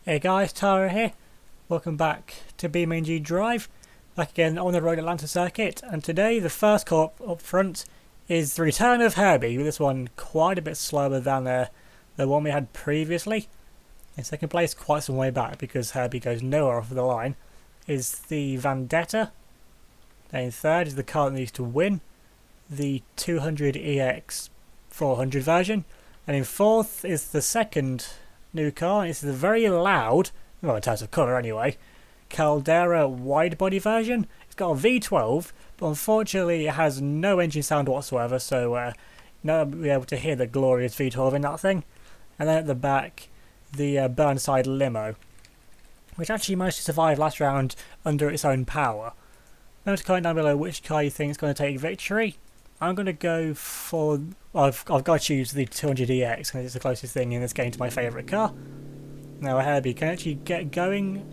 Hey guys, Tara here. Welcome back to BeamNG.drive. Back again on the Road Atlanta circuit, and today the first car up front is the return of Herbie, with this one quite a bit slower than the one we had previously. In second place, quite some way back because Herbie goes nowhere off the line, is the Vendetta. Then in third is the car that needs to win, the 200EX 400 version. And in fourth is the second new car. It's the very loud, well in terms of colour anyway, Caldera wide body version. It's got a V12, but unfortunately it has no engine sound whatsoever, so not be able to hear the glorious V12 in that thing. And then at the back, the Burnside limo, which actually managed to survive last round under its own power. Remember to comment down below which car you think is going to take victory. I'm going to go for... I've got to choose the 200EX because it's the closest thing in this game to my favourite car. Now Herbie can actually get going.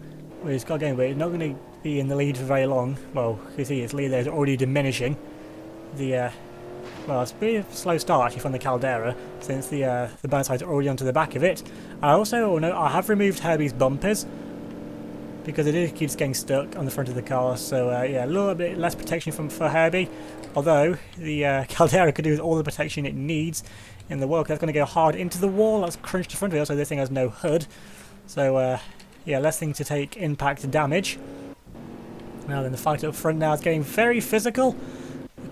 Well, he's got going, but he's not going to be in the lead for very long. Well, you see his lead there is already diminishing. Well, it's a pretty slow start actually from the Caldera, since the Burnside's already onto the back of it. I also know I have removed Herbie's bumpers, because it keeps getting stuck on the front of the car, so yeah, a little bit less protection for Herbie. Although the Caldera could do with all the protection it needs in the world, 'cause that's going to go hard into the wall. That's crunched the front of it, so this thing has no hood. So yeah, less thing to take impact damage. Now then, the fight up front now is getting very physical.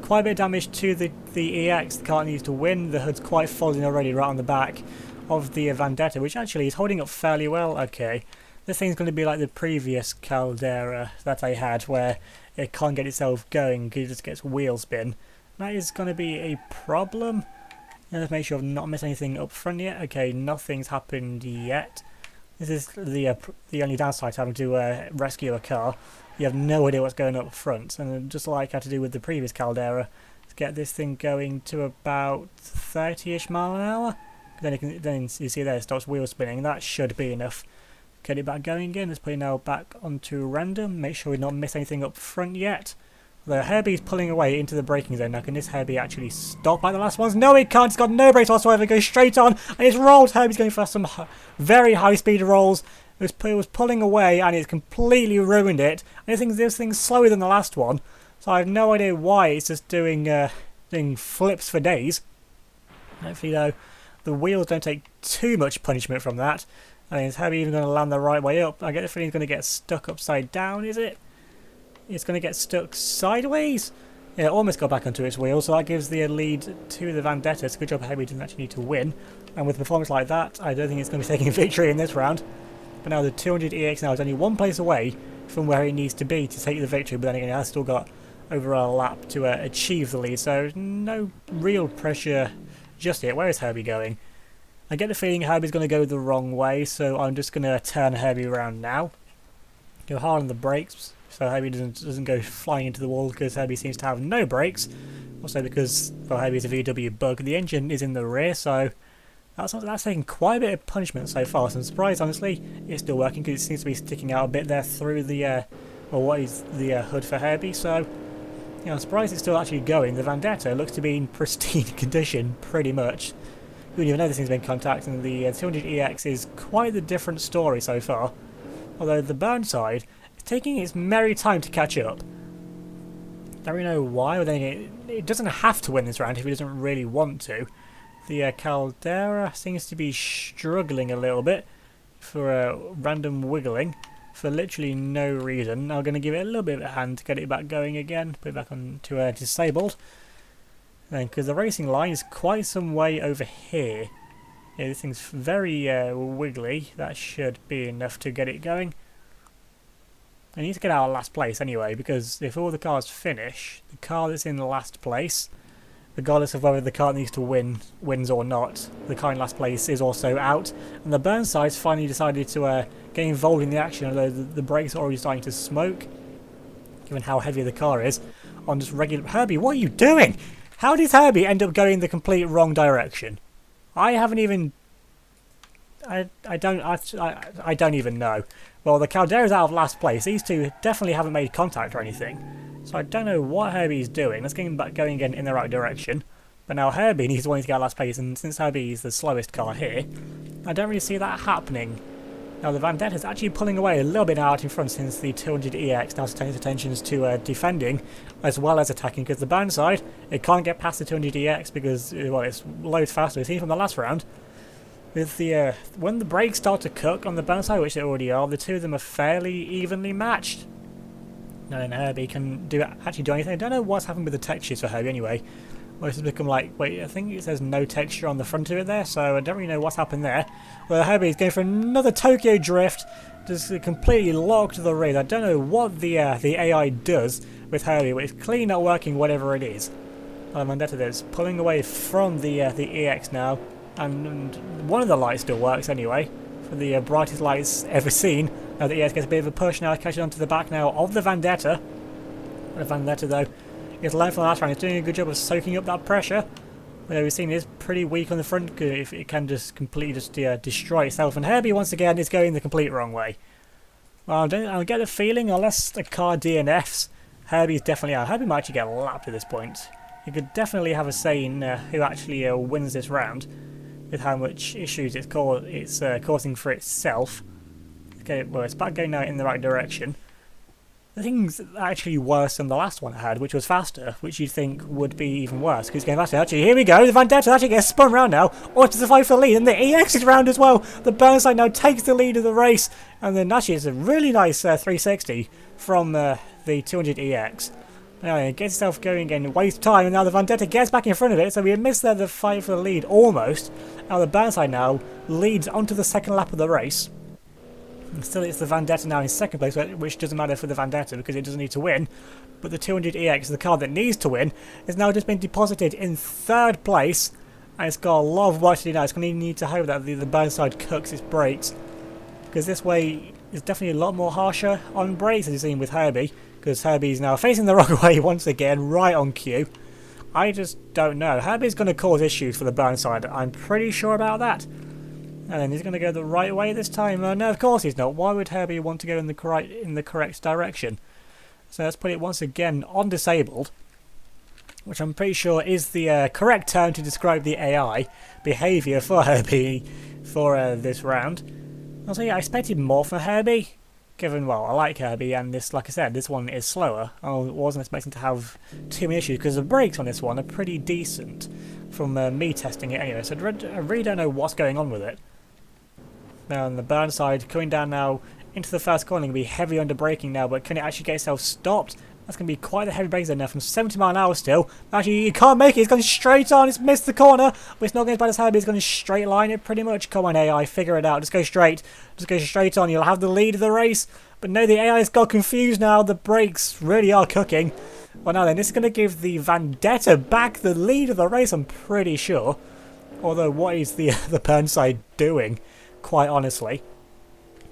Quite a bit of damage to the EX. The car needs to win. The hood's quite falling already right on the back of the Vendetta, which actually is holding up fairly well. Okay. This thing's going to be like the previous Caldera that I had, where it can't get itself going because it just gets wheel spin. That is going to be a problem. Let's make sure I've not missed anything up front yet. Okay, nothing's happened yet. This is the only downside to having to rescue a car. You have no idea what's going up front, and just like I had to do with the previous Caldera, to get this thing going to about 30-ish mile an hour. Then you see there it starts wheel spinning. That should be enough. Get it back going again. Let's put it now back onto random. Make sure we not miss anything up front yet. Although Herbie's pulling away into the braking zone. Now can this Herbie actually stop like the last ones? No, he can't. He's got no brakes whatsoever. It goes straight on and it's rolled. Herbie's going for some very high speed rolls. It was pulling away and it's completely ruined it. And this thing's slower than the last one. So I have no idea why it's just doing flips for days. Hopefully though, the wheels don't take too much punishment from that. I mean, is Herbie even going to land the right way up? I get the feeling he's going to get stuck upside down, is it? It's going to get stuck sideways? Yeah, it almost got back onto its wheel, so that gives the lead to the Vendetta. It's a good job Herbie doesn't actually need to win. And with a performance like that, I don't think it's going to be taking victory in this round. But now the 200EX now is only one place away from where it needs to be to take the victory, but then again it has still got over a lap to achieve the lead, so no real pressure just yet. Where is Herbie going? I get the feeling Herbie's going to go the wrong way, so I'm just going to turn Herbie around now. Go hard on the brakes, so Herbie doesn't go flying into the wall, because Herbie seems to have no brakes. Also because, well, Herbie's a VW bug. The engine is in the rear, so that's taking quite a bit of punishment so far. So I'm surprised, honestly, it's still working, because it seems to be sticking out a bit there through the, well, what is the hood for Herbie, so... You know, I'm surprised it's still actually going. The Vendetta looks to be in pristine condition, pretty much. We don't even know this thing's been contacted, and the 200EX is quite a different story so far. Although the Burnside is taking its merry time to catch up. Don't really know why, but then it doesn't have to win this round if it doesn't really want to. The Caldera seems to be struggling a little bit for random wiggling for literally no reason. I'm going to give it a little bit of a hand to get it back going again, put it back on to disabled. Then, because the racing line is quite some way over here. Yeah, this thing's very wiggly. That should be enough to get it going. I need to get out of last place anyway, because if all the cars finish, the car that's in last place, regardless of whether the car needs to wins or not, the car in last place is also out. And the Burnside's finally decided to get involved in the action, although the brakes are already starting to smoke, given how heavy the car is, on just regular... Herbie, what are you doing? How did Herbie end up going the complete wrong direction? I haven't even... I don't even know. Well, the Caldera's out of last place. These two definitely haven't made contact or anything. So I don't know what Herbie's doing. Let's get him back going again in the right direction. But now Herbie needs to want to get out of last place, and since Herbie is the slowest car here, I don't really see that happening. Now the Vendetta's actually pulling away a little bit out in front since the 200EX now turns its attentions to defending as well as attacking, because the burnside, it can't get past the 200EX because well, it's loads faster. We've seen from the last round. With the when the brakes start to cook on the burnside, which they already are, the two of them are fairly evenly matched. Now then Herbie can actually do anything. I don't know what's happened with the textures for Herbie anyway. Well, it's become like, wait, I think it says no texture on the front of it there, so I don't really know what's happened there. Well, Herbie's going for another Tokyo drift, just completely locked to the race. I don't know what the AI does with Herbie, but it's clearly not working, whatever it is. Vendetta is pulling away from the EX now, and one of the lights still works anyway, for the brightest lights ever seen. Now the EX gets a bit of a push now, catching onto the back now of the Vendetta. The Vendetta though, it's learned from the last round. It's doing a good job of soaking up that pressure. We've seen it's pretty weak on the front because if it can just completely destroy itself. And Herbie once again is going the complete wrong way. Well, I get the feeling unless the car DNFs, Herbie's definitely out. Herbie might actually get lapped at this point. You could definitely have a say in who actually wins this round, with how much issues it's causing for itself. Okay, well, it's back going now in the right direction. The thing's actually worse than the last one I had, which was faster, which you'd think would be even worse, because it's going faster. Actually, here we go, the Vendetta actually gets spun round now, or to survive for the lead, and the EX is round as well. The burnside now takes the lead of the race, and then actually it's a really nice 360 from the 200EX. Now it gets itself going again, waste time, and now the Vendetta gets back in front of it, so we missed there the fight for the lead, almost. Now the burnside now leads onto the second lap of the race. And still it's the Vendetta now in second place, which doesn't matter for the Vendetta because it doesn't need to win. But the 200EX, the car that needs to win, has now just been deposited in third place. And it's got a lot of work to do now. It's going to need to hope that the burnside cooks its brakes. Because this way is definitely a lot more harsher on brakes, as you've seen with Herbie. Because Herbie's now facing the wrong way once again, right on cue. I just don't know. Herbie's going to cause issues for the burnside. I'm pretty sure about that. And then he's going to go the right way this time. No, of course he's not. Why would Herbie want to go in the correct direction? So let's put it once again on disabled, which I'm pretty sure is the correct term to describe the AI behaviour for Herbie for this round. Also, yeah, I expected more from Herbie, given, well, I like Herbie, and this, like I said, this one is slower. I wasn't expecting to have too many issues, because the brakes on this one are pretty decent from me testing it anyway, so I really don't know what's going on with it. Now on the burnside, coming down now into the first corner, going to be heavy under braking now, but can it actually get itself stopped? That's going to be quite a heavy brake zone now from 70 miles an hour still. Actually, you can't make it. It's going straight on. It's missed the corner, but it's not going as bad as Herbie. It's going to straight line it pretty much. Come on, AI, figure it out. Just go straight. Just go straight on. You'll have the lead of the race. But no, the AI's got confused now. The brakes really are cooking. Well, now then, this is going to give the Vendetta back the lead of the race, I'm pretty sure. Although, what is the burnside doing? Quite honestly,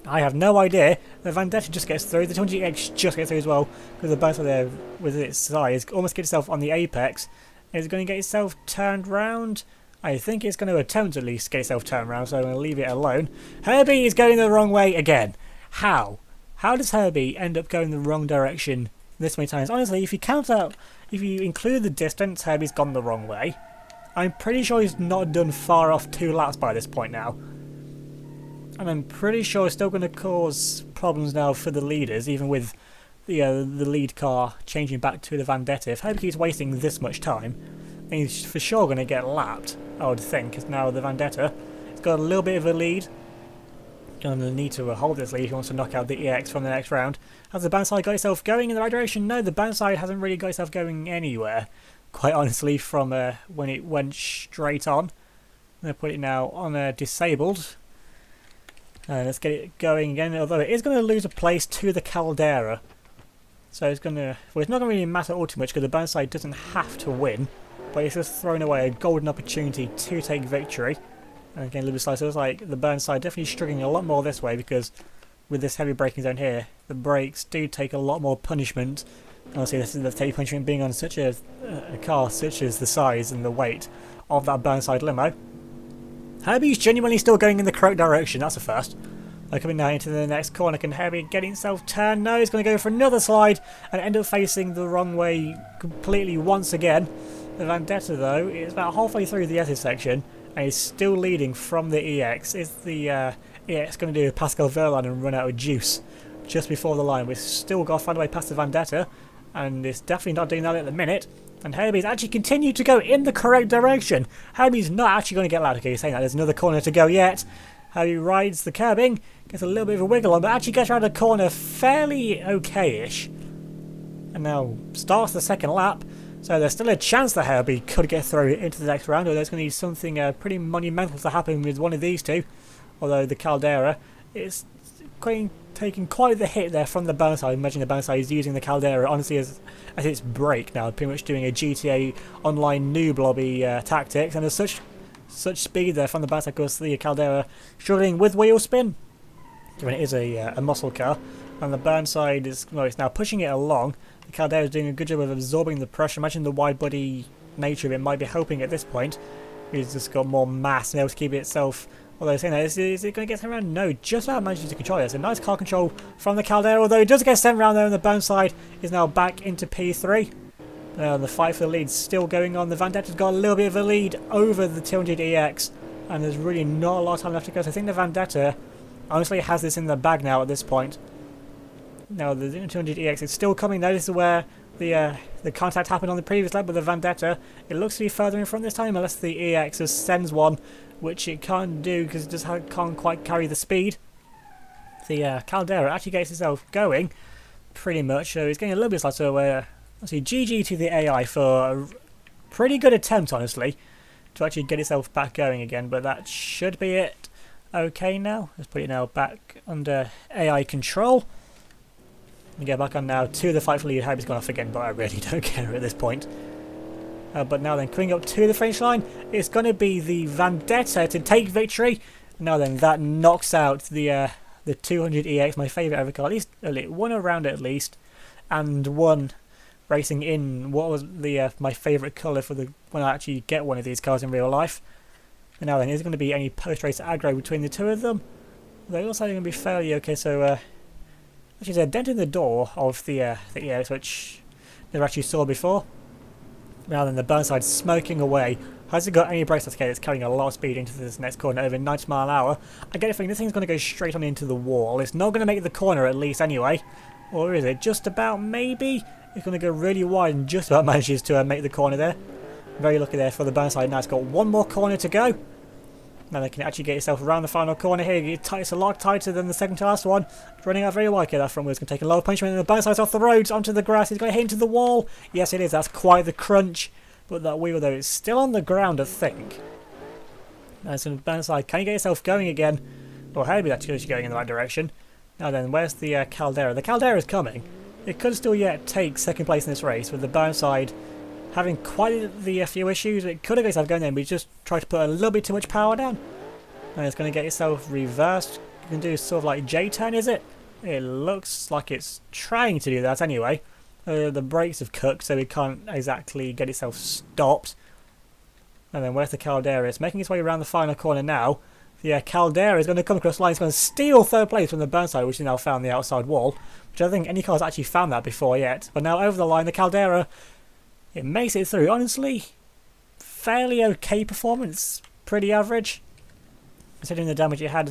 I have no idea. The Vendetta just gets through, the 200X just gets through as well, because the burnside there with its size almost gets itself on the apex. Is it going to get itself turned round? I think it's going to attempt at least get itself turned round, so I'm going to leave it alone. Herbie is going the wrong way again. How? How does Herbie end up going the wrong direction this many times? Honestly, if you include the distance, Herbie's gone the wrong way. I'm pretty sure he's not done far off 2 laps by this point now. And I'm pretty sure it's still going to cause problems now for the leaders, even with the lead car changing back to the Vendetta. If Herbie keeps wasting this much time, then he's for sure going to get lapped, I would think, because now the Vendetta has got a little bit of a lead. Going to need to hold this lead if he wants to knock out the EX from the next round. Has the burnside got itself going in the right direction? No, the burnside hasn't really got itself going anywhere, quite honestly, from when it went straight on. I'm going to put it now on disabled. Let's get it going again, although it is going to lose a place to the Caldera. So it's going to... well, it's not going to really matter all too much because the burnside doesn't have to win. But it's just thrown away a golden opportunity to take victory. And again, a little bit slow. So it's like the burnside definitely struggling a lot more this way because with this heavy braking zone here, the brakes do take a lot more punishment. And obviously this is the heavy punishment being on such a car such as the size and the weight of that burnside limo. Herbie's genuinely still going in the correct direction, that's a first. Coming now into the next corner, can Herbie get himself turned? No, he's going to go for another slide and end up facing the wrong way completely once again. The Vendetta, though, is about halfway through the S section and is still leading from the EX. Is the it's going to do Pascal Verlaine and run out of juice just before the line. We've still got to find a way past the Vendetta, and it's definitely not doing that at the minute. And Herbie's actually continued to go in the correct direction. Herbie's not actually going to get loud. Okay, saying that there's another corner to go yet. Herbie rides the curbing, gets a little bit of a wiggle on, but actually gets around the corner fairly okay-ish. And now starts the second lap. So there's still a chance that Herbie could get through into the next round, although it's going to need something pretty monumental to happen with one of these two. Although the Caldera is taking quite the hit there from the Burnside. Imagine the Burnside is using the Caldera honestly as its brake now, pretty much doing a GTA Online noob lobby tactics, and there's such speed there from the Burnside. Of course, the Caldera struggling with wheel spin, given it is a muscle car, and the Burnside is it's now pushing it along. The Caldera is doing a good job of absorbing the pressure. Imagine the wide body nature of it might be helping at this point. It's just got more mass and able to keep itself. Although saying that, is it going to get sent around? No, just about manages to control it. It's a nice car control from the Caldera, although it does get sent around there, and the Burnside is now back into P3. The fight for the lead still going on. The Vendetta's got a little bit of a lead over the 200EX, and there's really not a lot of time left to go. So I think the Vendetta honestly has this in the bag now at this point. Now the 200EX is still coming though. This is where the contact happened on the previous lap with the Vendetta. It looks to be further in front this time, unless the EX just sends one, which it can't do because it just can't quite carry the speed. The Caldera actually gets itself going pretty much, so it's getting a little bit slow. So let's see, GG to the AI for a pretty good attempt, honestly, to actually get itself back going again. But that should be it. Okay, now let's put it now back under AI control. We get back on now to the fight for lead. Herbie's gone off again, but I really don't care at this point. But now then, coming up to the finish line, it's going to be the Vendetta to take victory. Now then, that knocks out the 200EX, my favourite ever car. At least one around it at least, and one racing in what was the my favourite colour for when I actually get one of these cars in real life. And now then, is there going to be any post-race aggro between the two of them? They also going to be fairly okay. So actually, there's a dent in the door of the EX, which never actually saw before. Now then, the Burnside smoking away. Hasn't got any brakes. That's okay. It's carrying a lot of speed into this next corner, over 90 mile an hour. I get a feeling this thing's going to go straight on into the wall. It's not going to make the corner at least anyway. Or is it? Just about maybe? It's going to go really wide and just about manages to make the corner there. Very lucky there for the Burnside. Now it's got one more corner to go. Now they can actually get yourself around the final corner here. It's a lot tighter than the second to last one. It's running out very wide. Okay, that front wheel's going to take a lot of punishment. And the Burnside's off the road onto the grass. He's going to hit into the wall. Yes, it is. That's quite the crunch. But that wheel, though, is still on the ground, I think. Now, so the Burnside, can you get yourself going again? Well, Herbie actually going in the right direction. Now then, where's the Caldera? The Caldera is coming. It could still yet take second place in this race, with the Burnside having quite the few issues. It could have got itself going there, but just tried to put a little bit too much power down. And it's going to get yourself reversed. You can do sort of like J-turn, is it? It looks like it's trying to do that anyway. The brakes have cooked, so it can't exactly get itself stopped. And then where's the Caldera? It's making its way around the final corner now. The Caldera is going to come across the line. It's going to steal third place from the Burnside, which has now found the outside wall. Which I don't think any car's actually found that before yet. But now over the line, the Caldera, it makes it through. Honestly, fairly okay performance. Pretty average, considering the damage it had.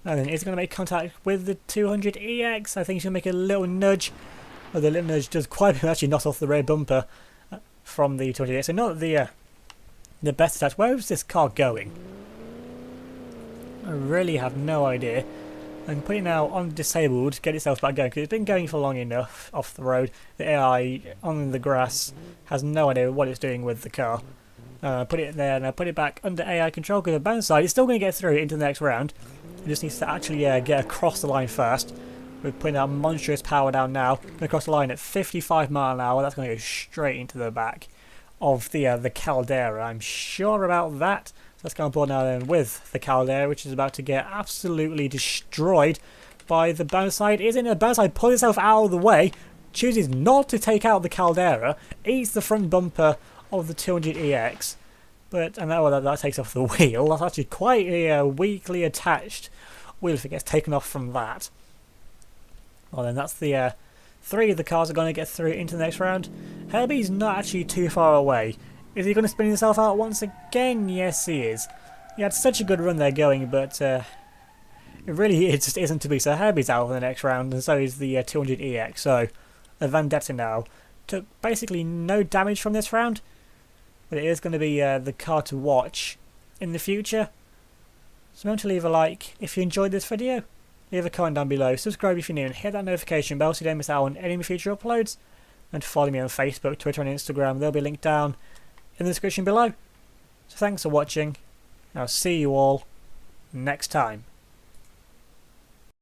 And then it's going to make contact with the 200EX. I think it's going to make a little nudge. Well, the little nudge does quite actually knock off the rear bumper from the 200EX. So not the best attach. Where is this car going? I really have no idea. I'm putting it now on disabled, get itself back going, because it's been going for long enough off the road. The AI on the grass has no idea what it's doing with the car. Put it there, and I put it back under AI control, because the Burnside is still going to get through into the next round. It just needs to actually get across the line first. We're putting our monstrous power down now. Going across the line at 55 mile an hour. That's going to go straight into the back of the Caldera. I'm sure about that. So let's go on board now then with the Caldera, which is about to get absolutely destroyed by the Burnside. Isn't it? The Burnside pulls itself out of the way, chooses not to take out the Caldera, eats the front bumper of the 200EX. But and that takes off the wheel. That's actually quite a weakly attached wheel if it gets taken off from that. Well then, that's the three of the cars are going to get through into the next round. Herbie's not actually too far away. Is he going to spin himself out once again? Yes, he is. He had such a good run there going, but it really it just isn't to be. So Herbie's out for the next round, and so is the 200EX. So a Vendetta now took basically no damage from this round, but it is going to be the card to watch in the future. So remember to leave a like if you enjoyed this video, leave a comment down below, subscribe if you're new, and hit that notification bell so you don't miss out on any of my future uploads, and follow me on Facebook, Twitter and Instagram. They'll be linked down in the description below. So thanks for watching, and I'll see you all next time.